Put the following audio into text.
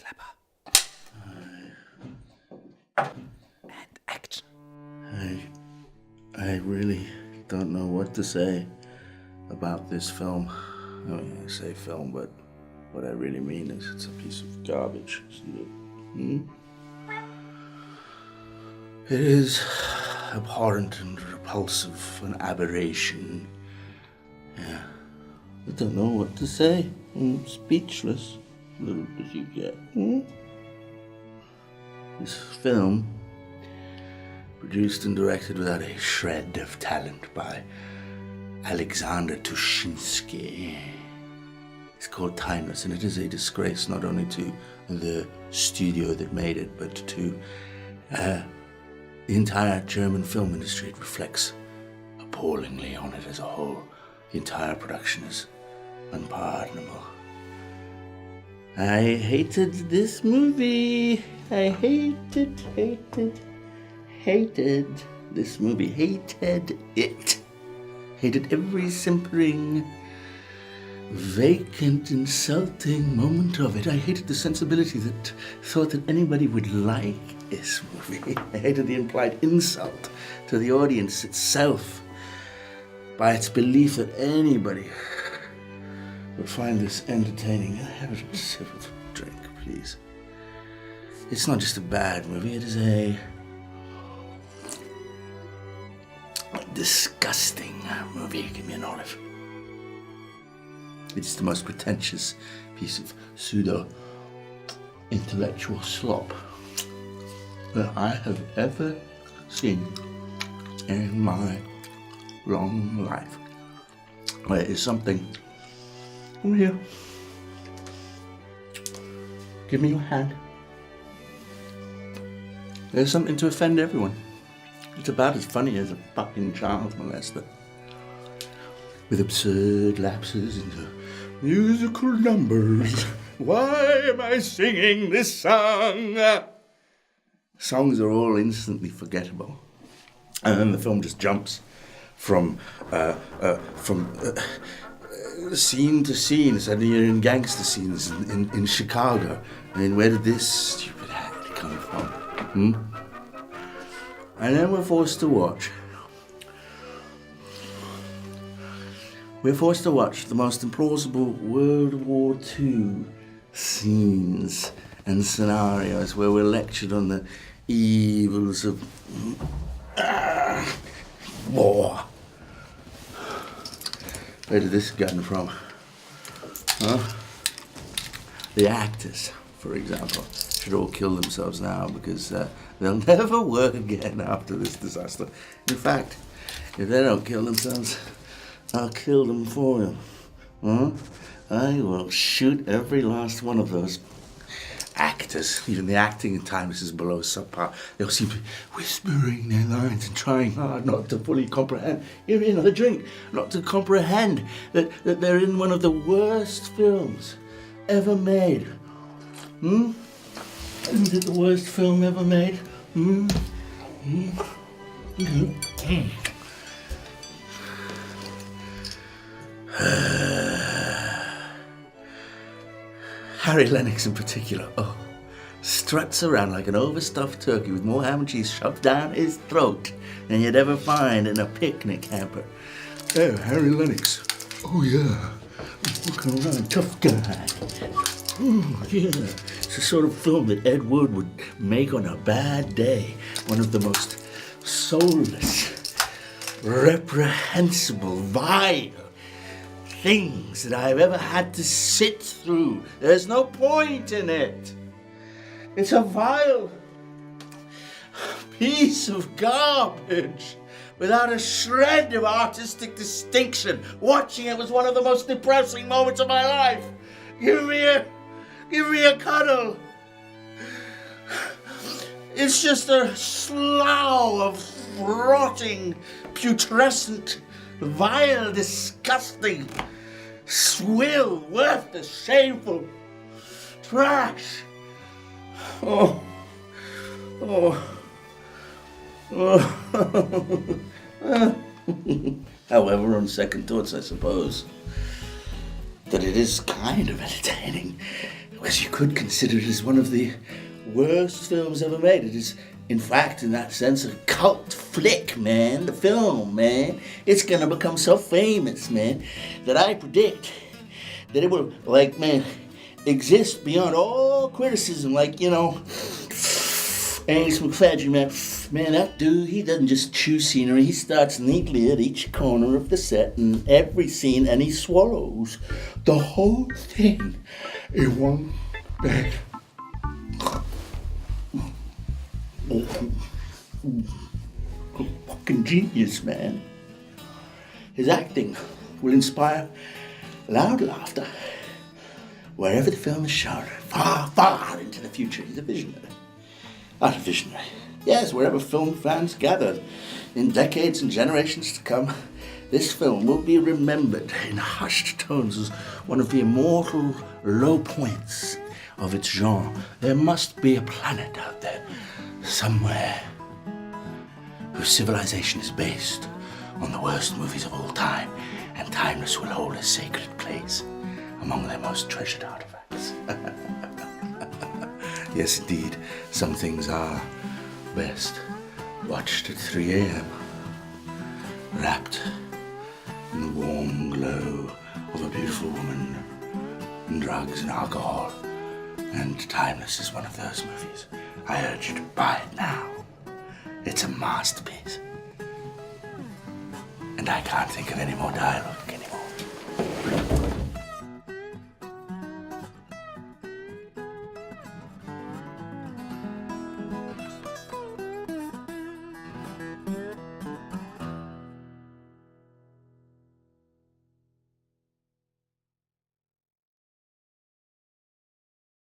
Clapper. And action. I really don't know what to say about this film. I mean, I say film, but what I really mean is it's a piece of garbage, isn't it? It is abhorrent and repulsive, an aberration. Yeah, I don't know what to say. I'm speechless, little pussycat. This film, produced and directed without a shred of talent by Alexander Tuschinski. It's called Timeless, and it is a disgrace not only to the studio that made it, but to the entire German film industry. It reflects appallingly on it as a whole. The entire production is unpardonable. I hated this movie. I hated this movie. Hated it. Hated every simpering, vacant, insulting moment of it. I hated the sensibility that thought that anybody would like this movie. I hated the implied insult to the audience itself by its belief that anybody would find this entertaining. Have a sip of drink, please. It's not just a bad movie, it is a disgusting movie. Give me an olive. It's the most pretentious piece of pseudo-intellectual slop that I have ever seen in my long life. There is something over here. Give me your hand. There's something to offend everyone. It's about as funny as a fucking child molester, with absurd lapses into musical numbers. Why am I singing this song? Songs are all instantly forgettable, and then the film just jumps from scene to scene. Suddenly you're in gangster scenes in Chicago. I mean, where did this stupid hat come from? And then we're forced to watch. We're forced to watch the most implausible World War II scenes and scenarios where we're lectured on the evils of war. Where did this come from? The actors, for example, should all kill themselves now because they'll never work again after this disaster. In fact, if they don't kill themselves, I'll kill them for them. I will shoot every last one of those actors. Even the acting in Timeless is below subpar. They'll seem to be whispering their lines and trying hard not to fully comprehend. Give me another drink. Not to comprehend that they're in one of the worst films ever made. Isn't it the worst film ever made? Harry Lennox in particular, struts around like an overstuffed turkey with more ham and cheese shoved down his throat than you'd ever find in a picnic hamper. Oh, Harry Lennox. Oh yeah, walking around, tough guy. Oh yeah, it's the sort of film that Ed Wood would make on a bad day. One of the most soulless, reprehensible, vile things that I've ever had to sit through. There's no point in it. It's a vile piece of garbage without a shred of artistic distinction. Watching it was one of the most depressing moments of my life. Give me a cuddle. It's just a slough of rotting, putrescent, vile, disgusting, swill, worthless, shameful trash. However, on second thoughts, I suppose that it is kind of entertaining. Because you could consider it as one of the worst films ever made. It is, in fact, in that sense, a cult flick, man. The film, man. It's gonna become so famous, man, that I predict that it will, like, man, exist beyond all criticism. Like, you know, Angus Macfadyen, man, that dude, he doesn't just chew scenery. He starts neatly at each corner of the set and every scene, and he swallows the whole thing in one bag. Fucking genius, man. His acting will inspire loud laughter wherever the film is shown, far, far into the future. He's a visionary. Not a visionary. Yes, wherever film fans gather in decades and generations to come, this film will be remembered in hushed tones as one of the immortal low points of its genre. There must be a planet out there, somewhere, whose civilization is based on the worst movies of all time, and Timeless will hold a sacred place among their most treasured artifacts. Yes, indeed, some things are best watched at 3 a.m., wrapped in the warm glow of a beautiful woman, and drugs and alcohol, and Timeless is one of those movies. I urge you to buy it now. It's a masterpiece. And I can't think of any more dialogue.